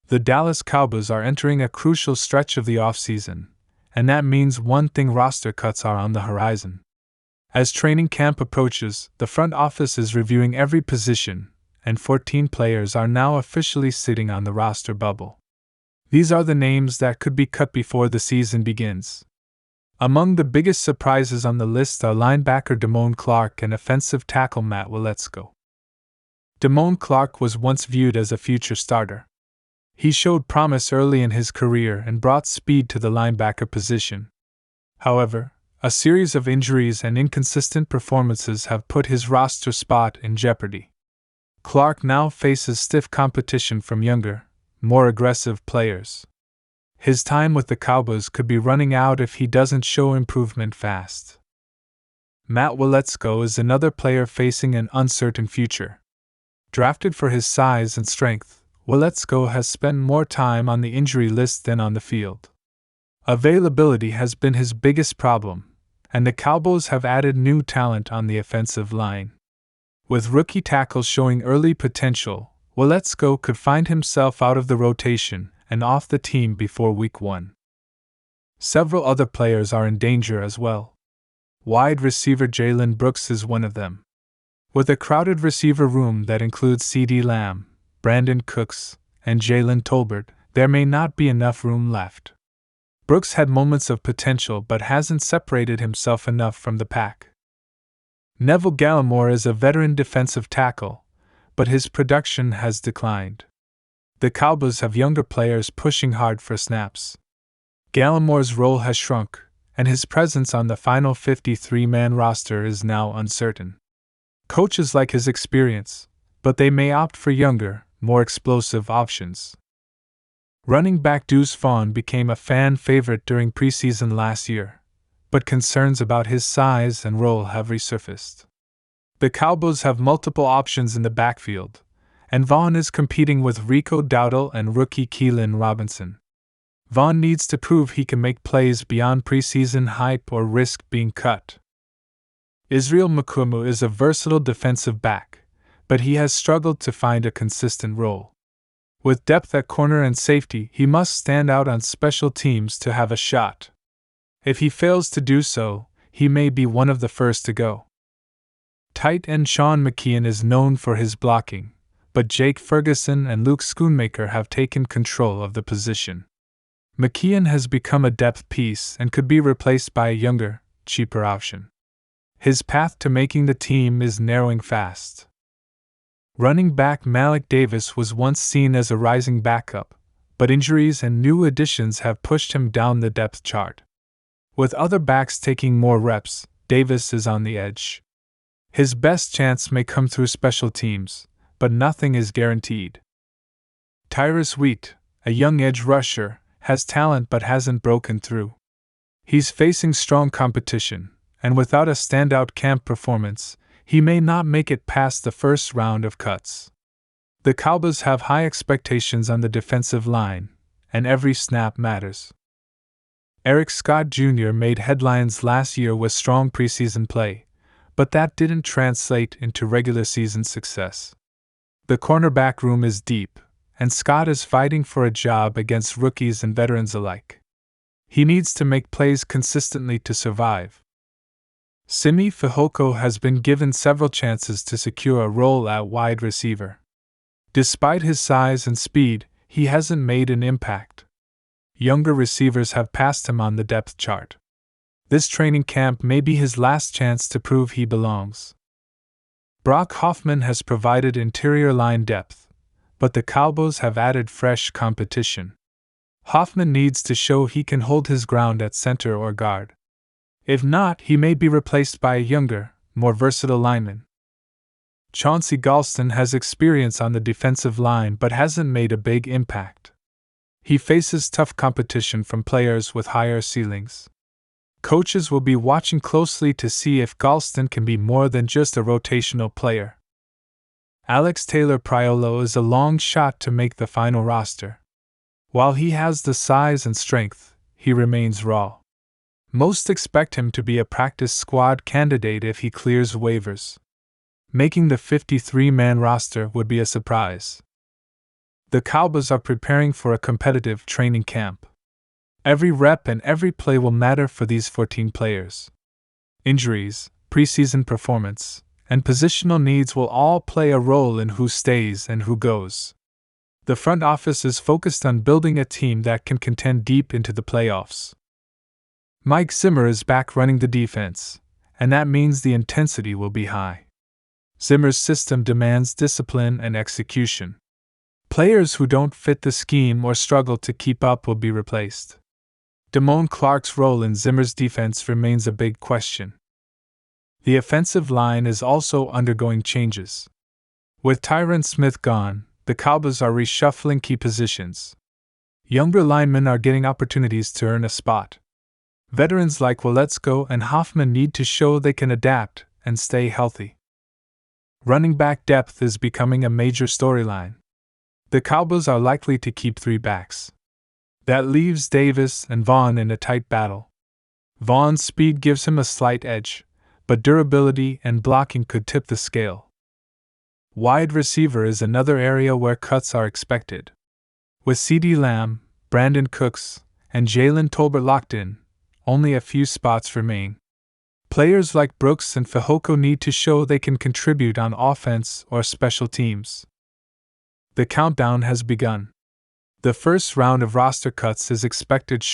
The Dallas Cowboys are entering a crucial stretch of the offseason, and that means one thing: roster cuts are on the horizon. As training camp approaches, the front office is reviewing every position, and 14 players are now officially sitting on the roster bubble. These are the names that could be cut before the season begins. Among the biggest surprises on the list are linebacker Damone Clark and offensive tackle Matt Waletzko. Damone Clark was once viewed as a future starter. He showed promise early in his career and brought speed to the linebacker position. However, a series of injuries and inconsistent performances have put his roster spot in jeopardy. Clark now faces stiff competition from younger, more aggressive players. His time with the Cowboys could be running out if he doesn't show improvement fast. Matt Waletzko is another player facing an uncertain future. Drafted for his size and strength, Waletzko has spent more time on the injury list than on the field. Availability has been his biggest problem, and the Cowboys have added new talent on the offensive line. With rookie tackles showing early potential, Waletzko could find himself out of the rotation and off the team before Week 1. Several other players are in danger as well. Wide receiver Jalen Brooks is one of them. With a crowded receiver room that includes CeeDee Lamb, Brandon Cooks, and Jalen Tolbert, there may not be enough room left. Brooks had moments of potential but hasn't separated himself enough from the pack. Neville Gallimore is a veteran defensive tackle, but his production has declined. The Cowboys have younger players pushing hard for snaps. Gallimore's role has shrunk, and his presence on the final 53-man roster is now uncertain. Coaches like his experience, but they may opt for younger, more explosive options. Running back Deuce Vaughn became a fan favorite during preseason last year, but concerns about his size and role have resurfaced. The Cowboys have multiple options in the backfield, and Vaughn is competing with Rico Dowdle and rookie Keelan Robinson. Vaughn needs to prove he can make plays beyond preseason hype or risk being cut. Israel Mukumu is a versatile defensive back, but he has struggled to find a consistent role. With depth at corner and safety, he must stand out on special teams to have a shot. If he fails to do so, he may be one of the first to go. Tight end Sean McKeon is known for his blocking, but Jake Ferguson and Luke Schoonmaker have taken control of the position. McKeon has become a depth piece and could be replaced by a younger, cheaper option. His path to making the team is narrowing fast. Running back Malik Davis was once seen as a rising backup, but injuries and new additions have pushed him down the depth chart. With other backs taking more reps, Davis is on the edge. His best chance may come through special teams, but nothing is guaranteed. Tyrus Wheat, a young edge rusher, has talent but hasn't broken through. He's facing strong competition, and without a standout camp performance, he may not make it past the first round of cuts. The Cowboys have high expectations on the defensive line, and every snap matters. Eric Scott Jr. made headlines last year with strong preseason play, but that didn't translate into regular season success. The cornerback room is deep, and Scott is fighting for a job against rookies and veterans alike. He needs to make plays consistently to survive. Simi Fehoko has been given several chances to secure a role at wide receiver. Despite his size and speed, he hasn't made an impact. Younger receivers have passed him on the depth chart. This training camp may be his last chance to prove he belongs. Brock Hoffman has provided interior line depth, but the Cowboys have added fresh competition. Hoffman needs to show he can hold his ground at center or guard. If not, he may be replaced by a younger, more versatile lineman. Chauncey Galston has experience on the defensive line but hasn't made a big impact. He faces tough competition from players with higher ceilings. Coaches will be watching closely to see if Galston can be more than just a rotational player. Alex Taylor-Priolo is a long shot to make the final roster. While he has the size and strength, he remains raw. Most expect him to be a practice squad candidate if he clears waivers. Making the 53-man roster would be a surprise. The Cowboys are preparing for a competitive training camp. Every rep and every play will matter for these 14 players. Injuries, preseason performance, and positional needs will all play a role in who stays and who goes. The front office is focused on building a team that can contend deep into the playoffs. Mike Zimmer is back running the defense, and that means the intensity will be high. Zimmer's system demands discipline and execution. Players who don't fit the scheme or struggle to keep up will be replaced. Damone Clark's role in Zimmer's defense remains a big question. The offensive line is also undergoing changes. With Tyron Smith gone, the Cowboys are reshuffling key positions. Younger linemen are getting opportunities to earn a spot. Veterans like Waletzko and Hoffman need to show they can adapt and stay healthy. Running back depth is becoming a major storyline. The Cowboys are likely to keep 3 backs. That leaves Davis and Vaughn in a tight battle. Vaughn's speed gives him a slight edge, but durability and blocking could tip the scale. Wide receiver is another area where cuts are expected. With CeeDee Lamb, Brandon Cooks, and Jalen Tolbert locked in, only a few spots remain. Players like Brooks and Fehoko need to show they can contribute on offense or special teams. The countdown has begun. The first round of roster cuts is expected